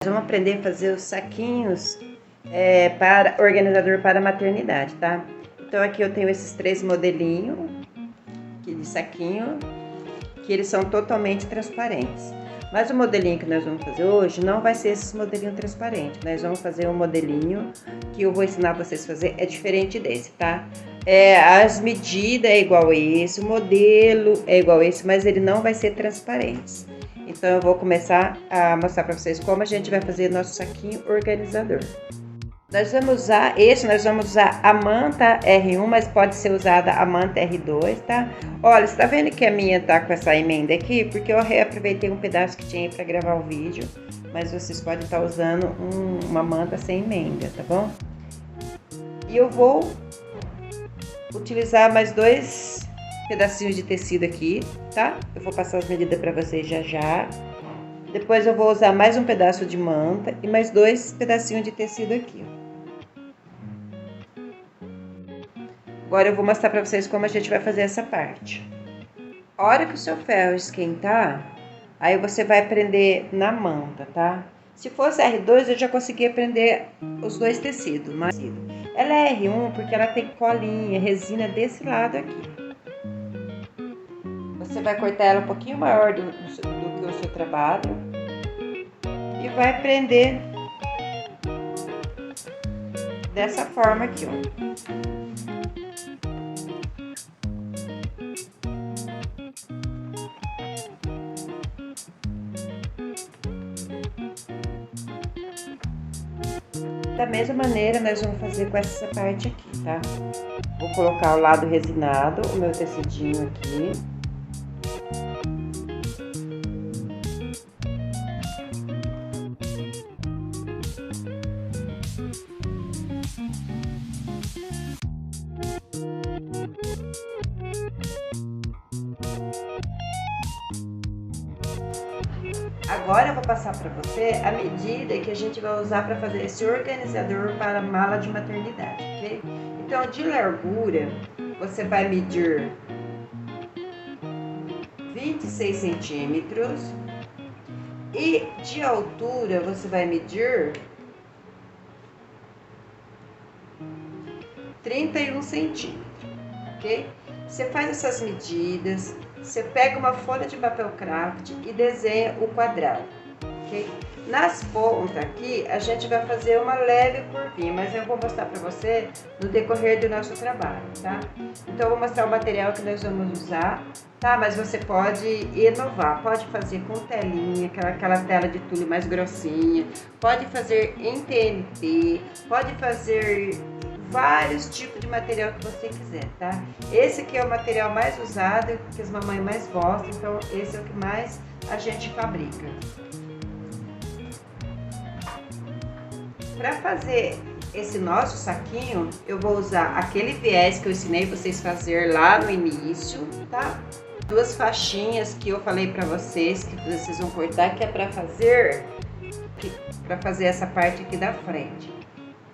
Vamos aprender a fazer os saquinhos para organizador para maternidade, tá? Então aqui eu tenho esses 3 modelinhos aqui de saquinho, que eles são totalmente transparentes. Mas o modelinho que nós vamos fazer hoje não vai ser esses modelinhos transparentes. Nós vamos fazer um modelinho que eu vou ensinar vocês a fazer, é diferente desse, tá? As medidas é igual a esse, o modelo é igual a esse, mas ele não vai ser transparente. Então eu vou começar a mostrar para vocês como a gente vai fazer nosso saquinho organizador. Nós vamos usar a manta R1, mas pode ser usada a manta R2, tá? Olha, você tá vendo que a minha tá com essa emenda aqui? Porque eu reaproveitei um pedaço que tinha para gravar o vídeo, mas vocês podem estar usando uma manta sem emenda, tá bom? E eu vou utilizar mais 2 pedacinhos de tecido aqui, tá? Eu vou passar as medidas para vocês já. Depois eu vou usar mais um pedaço de manta e mais 2 pedacinhos de tecido aqui, ó. Agora eu vou mostrar para vocês como a gente vai fazer essa parte. A hora que o seu ferro esquentar, aí você vai prender na manta, tá? Se fosse R2, eu já conseguia prender os 2 tecidos, mas ela é R1 porque ela tem colinha, resina desse lado aqui. Você vai cortar ela um pouquinho maior do que o seu trabalho e vai prender dessa forma aqui, ó. Da mesma maneira, nós vamos fazer com essa parte aqui, tá? Vou colocar o lado resinado, o meu tecidinho aqui. Agora eu vou passar para você a medida que a gente vai usar para fazer esse organizador para mala de maternidade, ok? Então, de largura, você vai medir 26 centímetros e de altura você vai medir 31 centímetros, ok? Você faz essas medidas. Você pega uma folha de papel craft e desenha o quadrado, ok? Nas pontas aqui, a gente vai fazer uma leve curvinha, mas eu vou mostrar para você no decorrer do nosso trabalho, tá? Então, eu vou mostrar o material que nós vamos usar, tá? Mas você pode inovar, pode fazer com telinha, aquela tela de tule mais grossinha, pode fazer em TNT, pode fazer vários tipos de material que você quiser, tá? Esse aqui é o material mais usado, que as mamães mais gostam, então esse é o que mais a gente fabrica. Para fazer esse nosso saquinho, eu vou usar aquele viés que eu ensinei vocês a fazer lá no início, tá? 2 faixinhas que eu falei para vocês que vocês vão cortar, que é para fazer essa parte aqui da frente.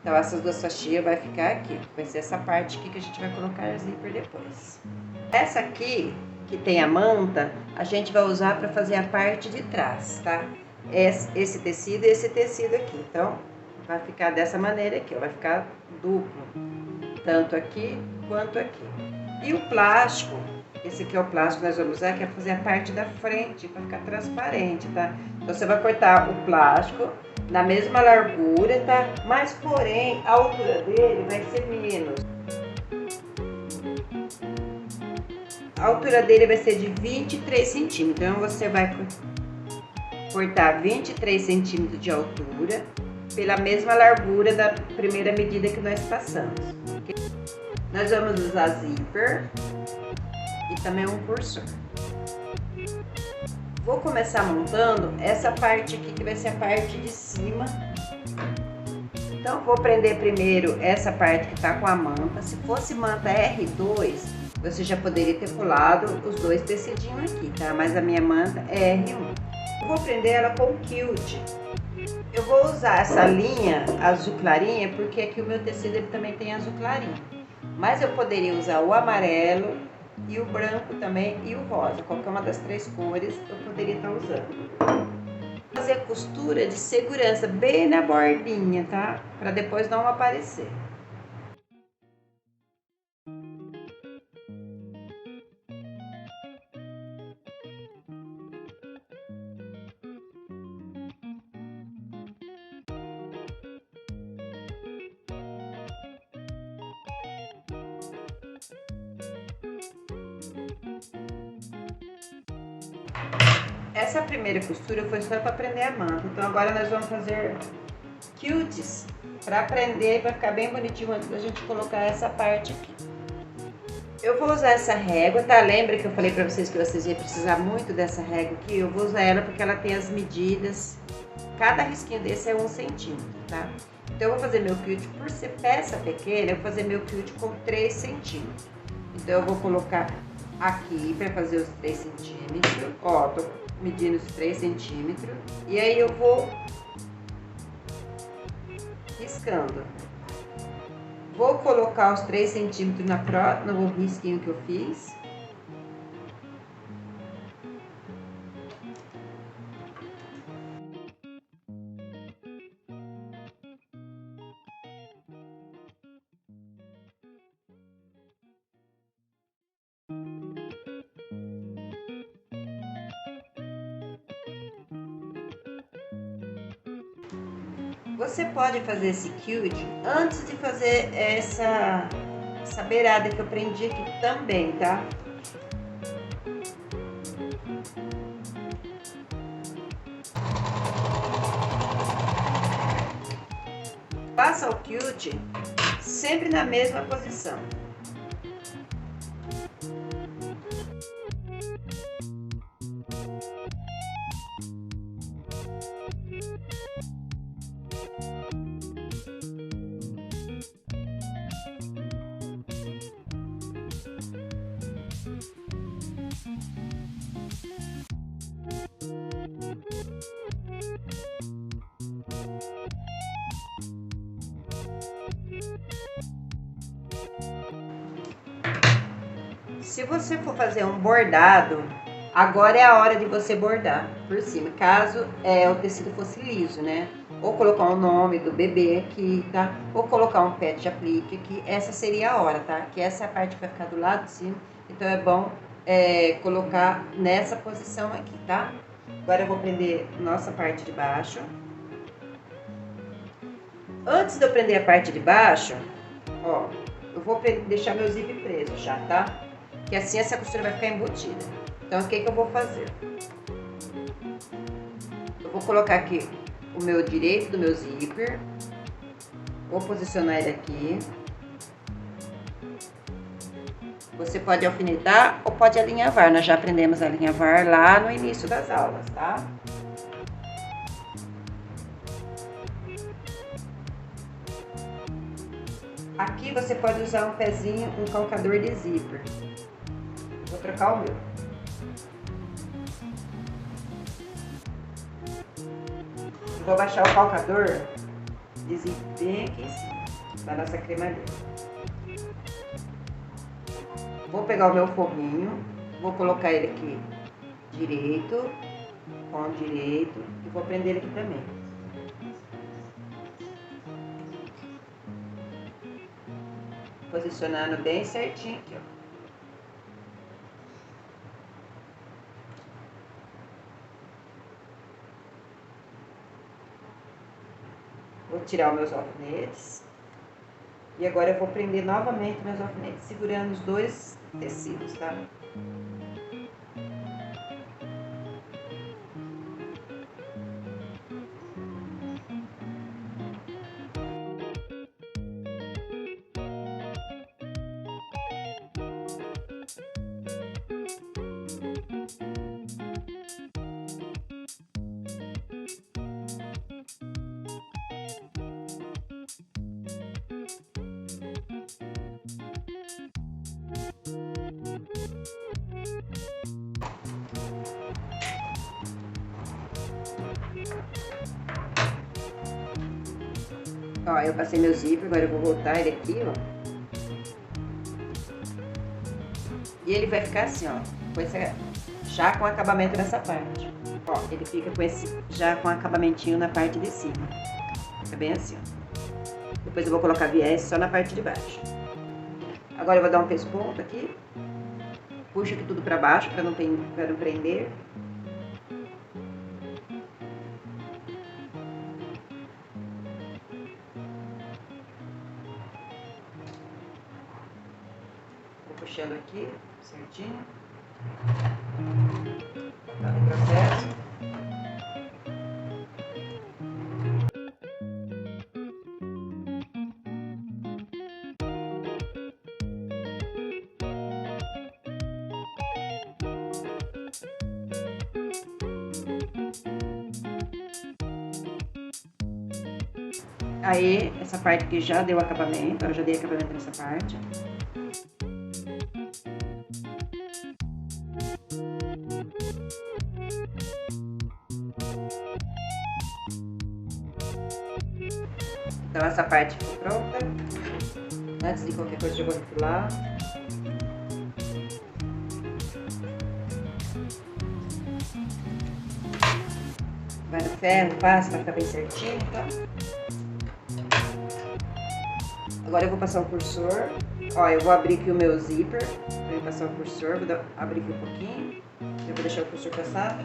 Então, essas 2 faixinhas vai ficar aqui. Vai ser essa parte aqui que a gente vai colocar a zíper depois. Essa aqui, que tem a manta, a gente vai usar para fazer a parte de trás, tá? Esse tecido e esse tecido aqui. Então, vai ficar dessa maneira aqui, ó. Vai ficar duplo. Tanto aqui quanto aqui. E o plástico, esse aqui é o plástico que nós vamos usar, que é fazer a parte da frente, para ficar transparente, tá? Então, você vai cortar o plástico na mesma largura, tá? Mas, porém, a altura dele vai ser menos. A altura dele vai ser de 23 centímetros. Então, você vai cortar 23 centímetros de altura pela mesma largura da primeira medida que nós passamos. Okay? Nós vamos usar zíper e também um cursor. Vou começar montando essa parte aqui, que vai ser a parte de cima. Então, vou prender primeiro essa parte que tá com a manta. Se fosse manta R2, você já poderia ter pulado os 2 tecidinhos aqui, tá? Mas a minha manta é R1. Eu vou prender ela com quilt. Eu vou usar essa linha azul clarinha, porque aqui o meu tecido ele também tem azul clarinho. Mas eu poderia usar o amarelo e o branco também e o rosa. Qualquer uma das 3 cores eu poderia estar usando. Fazer a costura de segurança bem na bordinha, tá? Para depois não aparecer. Essa primeira costura foi só para prender a manta. Então agora nós vamos fazer quilts para prender e vai ficar bem bonitinho antes da gente colocar essa parte aqui. Eu vou usar essa régua, tá? Lembra que eu falei para vocês que vocês iam precisar muito dessa régua aqui? Eu vou usar ela porque ela tem as medidas. Cada risquinho desse é 1 centímetro, tá? Então eu vou fazer meu quilt, por ser peça pequena, eu vou fazer meu quilt com 3 centímetros. Então eu vou colocar aqui para fazer os 3 centímetros. Ó, tô medindo os 3 centímetros. E aí eu vou riscando. Vou colocar os 3 centímetros no risquinho que eu fiz. Você pode fazer esse quilt antes de fazer essa beirada que eu prendi aqui também, tá? Faça o quilt sempre na mesma posição. Se você for fazer um bordado, agora é a hora de você bordar por cima, caso o tecido fosse liso, né? Ou colocar o nome do bebê aqui, tá? Ou colocar um pet de aplique aqui, essa seria a hora, tá? Que essa é a parte que vai ficar do lado de cima, então é bom colocar nessa posição aqui, tá? Agora eu vou prender nossa parte de baixo. Antes de eu prender a parte de baixo, ó, eu vou deixar meu zíper preso já, tá? Que assim essa costura vai ficar embutida. Então, o que eu vou fazer? Eu vou colocar aqui o meu direito do meu zíper. Vou posicionar ele aqui. Você pode alfinetar ou pode alinhavar. Nós já aprendemos a alinhavar lá no início das aulas, tá? Aqui você pode usar um pezinho, um calcador de zíper. Vou trocar o meu. Vou baixar o calcador de zíper bem aqui em cima da nossa cremalheira. Vou pegar o meu forrinho, vou colocar ele aqui direito, com direito, e vou prender ele aqui também. Posicionando bem certinho aqui, ó. Vou tirar os meus alfinetes. E agora eu vou prender novamente meus alfinetes, segurando os dois tecidos, tá? Ó, eu passei meu zíper, agora eu vou voltar ele aqui, ó. E ele vai ficar assim, ó, já com o acabamento dessa parte. Ó. Ó, ele fica com esse, já com acabamentinho na parte de cima. Fica bem assim, ó. Depois eu vou colocar viés só na parte de baixo. Agora eu vou dar um pesponto aqui. Puxo aqui tudo pra baixo, pra não prender. Vou puxando aqui, certinho. Tá no processo. Aí, essa parte que já deu acabamento, eu já dei acabamento nessa parte. Então, essa parte ficou pronta. Antes de qualquer coisa, eu vou refilar. Vai no ferro, passa pra ficar bem certinho, tá? Agora eu vou passar o cursor. Ó, eu vou abrir aqui o meu zíper pra eu passar o cursor. Vou abrir aqui um pouquinho. Eu vou deixar o cursor passar.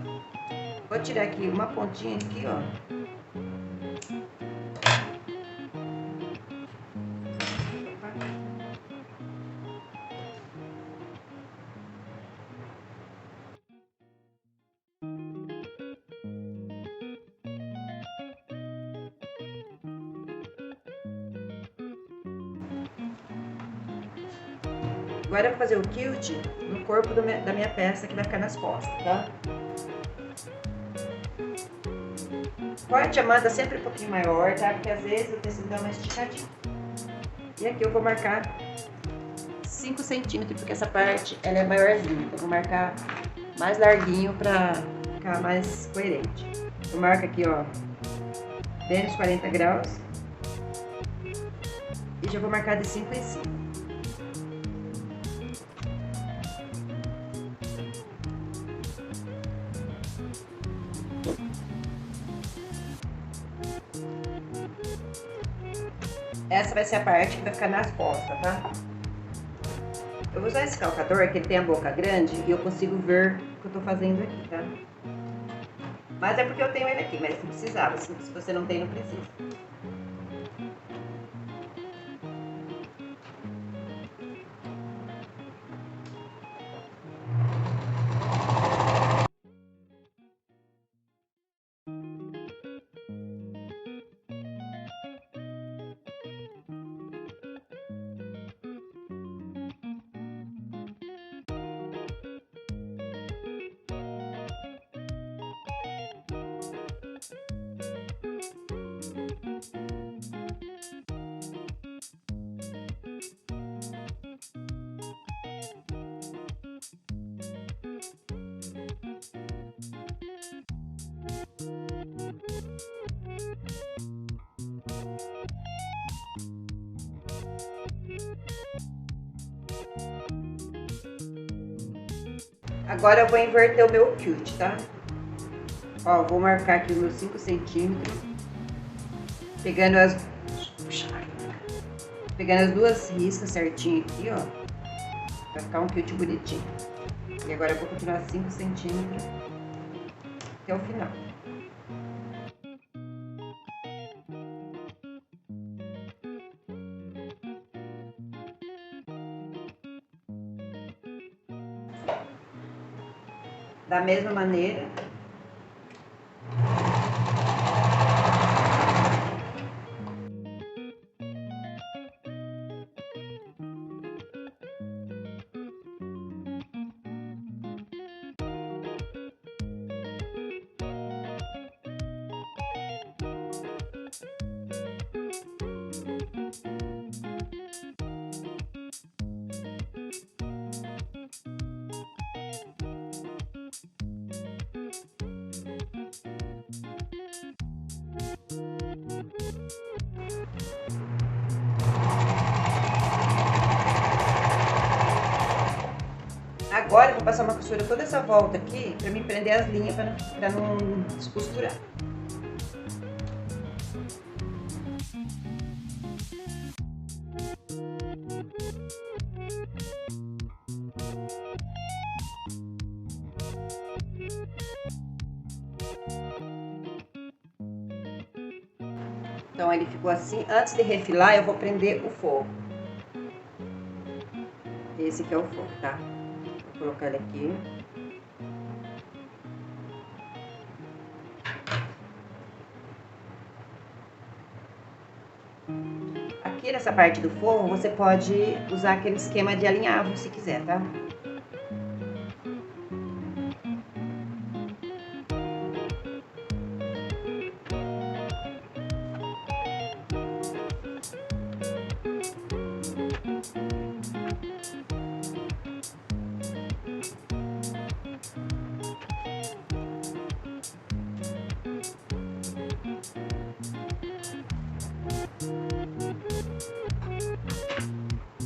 Vou tirar aqui uma pontinha aqui, ó. Agora eu vou fazer o quilt no corpo da minha peça que vai ficar nas costas, tá? Corte a manta sempre um pouquinho maior, tá? Porque às vezes o tecido dá uma esticadinha. E aqui eu vou marcar 5 centímetros, porque essa parte ela é maiorzinha. Então eu vou marcar mais larguinho pra ficar mais coerente. Eu marco aqui, ó, bem nos 40 graus. E já vou marcar de 5 em 5. Essa vai ser a parte que vai ficar nas costas, tá? Eu vou usar esse calcador, que ele tem a boca grande e eu consigo ver o que eu tô fazendo aqui, tá? Mas é porque eu tenho ele aqui, mas se precisava, se você não tem, não precisa. Agora eu vou inverter o meu quilt, tá? Ó, vou marcar aqui os meus 5 centímetros. Pegando as... Pegando as duas riscas certinho aqui, ó. Pra ficar um quilt bonitinho. E agora eu vou continuar 5 centímetros até o final. Da mesma maneira, Agora eu vou passar uma costura toda essa volta aqui pra me prender as linhas pra não descosturar. Então ele ficou assim. Antes de refilar, eu vou prender o forro. Esse que é o forro, tá? Vou colocar ele aqui. Aqui nessa parte do forro, você pode usar aquele esquema de alinhavo, se quiser, tá?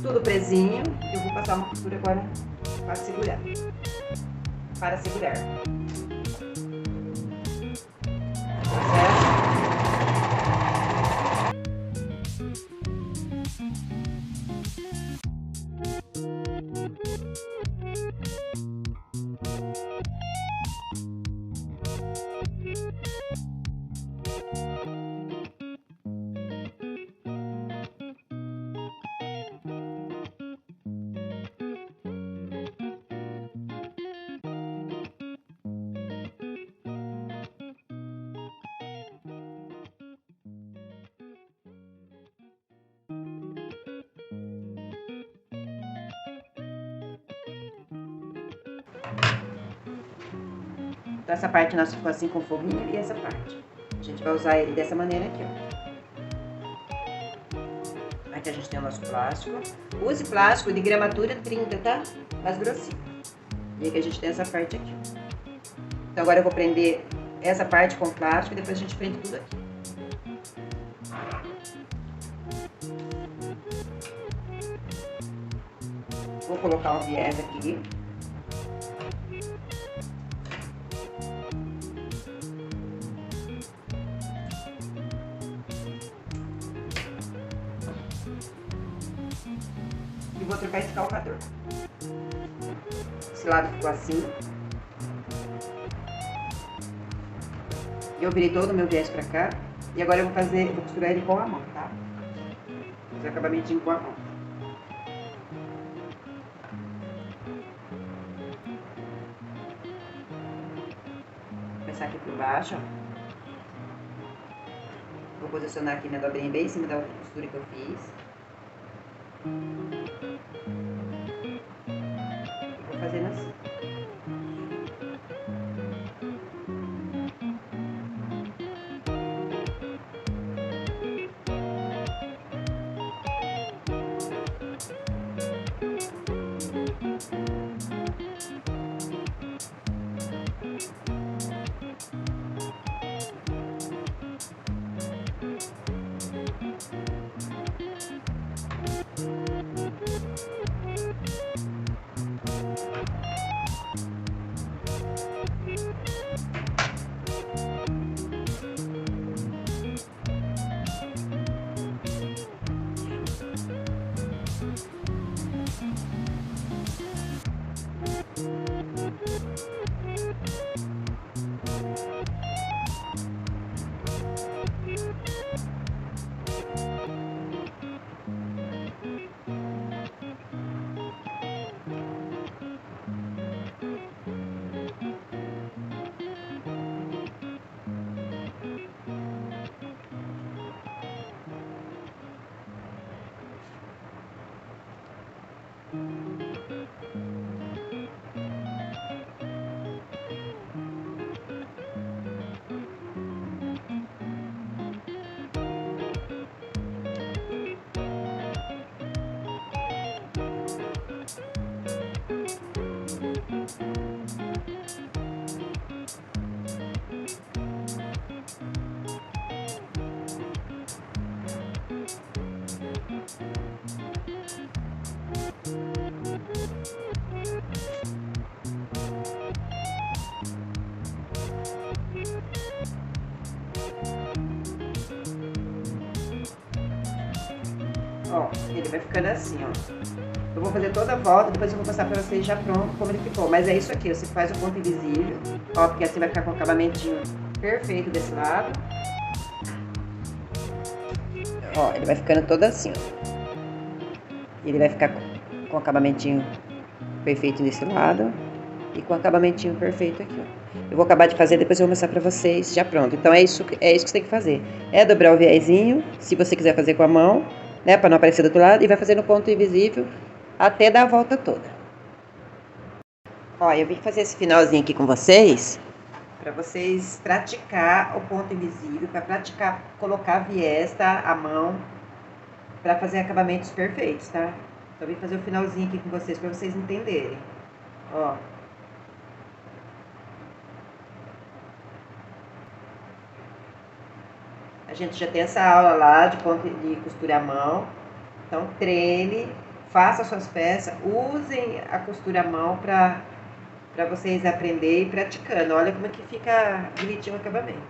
Tudo presinho, eu vou passar uma costura agora para segurar. Para segurar. Certo? Então, essa parte nossa ficou assim com o forrinho e essa parte. A gente vai usar ele dessa maneira aqui, ó. Aqui a gente tem o nosso plástico. Use plástico de gramatura 30, tá? Mais grossinho. E aqui a gente tem essa parte aqui. Então, agora eu vou prender essa parte com plástico e depois a gente prende tudo aqui. Vou colocar um viés aqui. E vou trocar esse calcador. Esse lado ficou assim. Eu virei todo o meu viés pra cá. E agora eu vou costurar ele com a mão, tá? Fazer acabamentinho com a mão. Vou começar aqui por baixo, ó. Vou posicionar aqui minha dobrinha bem em cima da outra costura que eu fiz. E vou fazendo assim. Ó, ele vai ficando assim, ó. Eu vou fazer toda a volta, depois eu vou passar pra vocês já pronto como ele ficou. Mas é isso aqui, você faz o ponto invisível, ó, porque assim vai ficar com o acabamentinho perfeito desse lado. Ó, ele vai ficando todo assim, ó. Ele vai ficar com o acabamentinho perfeito desse lado e com o acabamentinho perfeito aqui, ó. Eu vou acabar de fazer, depois eu vou mostrar pra vocês já pronto. Então é isso que você tem que fazer. É dobrar o viezinho, se você quiser fazer com a mão, né, pra não aparecer do outro lado, e vai fazer no ponto invisível até dar a volta toda. Ó, eu vim fazer esse finalzinho aqui com vocês, pra vocês praticar o ponto invisível, pra praticar colocar viés, tá, a mão, pra fazer acabamentos perfeitos, tá? Então eu vim fazer o finalzinho aqui com vocês, pra vocês entenderem. Ó. A gente já tem essa aula lá de costura à mão. Então, treine, faça suas peças, usem a costura à mão para vocês aprenderem e praticando. Olha como é que fica bonitinho o acabamento.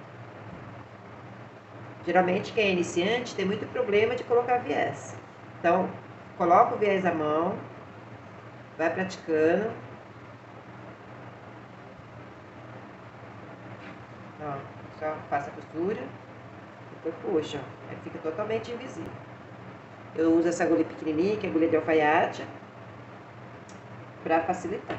Geralmente, quem é iniciante tem muito problema de colocar viés. Então, coloca o viés à mão, vai praticando. Ó, só faça a costura. Depois puxa, ó, aí fica totalmente invisível. Eu uso essa agulha pequenininha, que é agulha de alfaiate, para facilitar.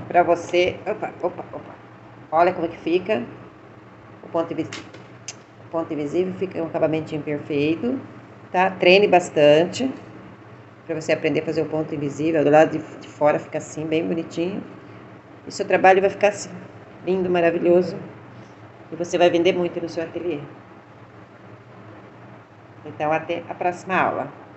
Pra você, opa, olha como é que fica o ponto invisível. O ponto invisível fica um acabamentinho perfeito, tá? Treine bastante pra você aprender a fazer o ponto invisível. Do lado de fora fica assim, bem bonitinho. E seu trabalho vai ficar assim, lindo, maravilhoso. E você vai vender muito no seu ateliê. Então, até a próxima aula.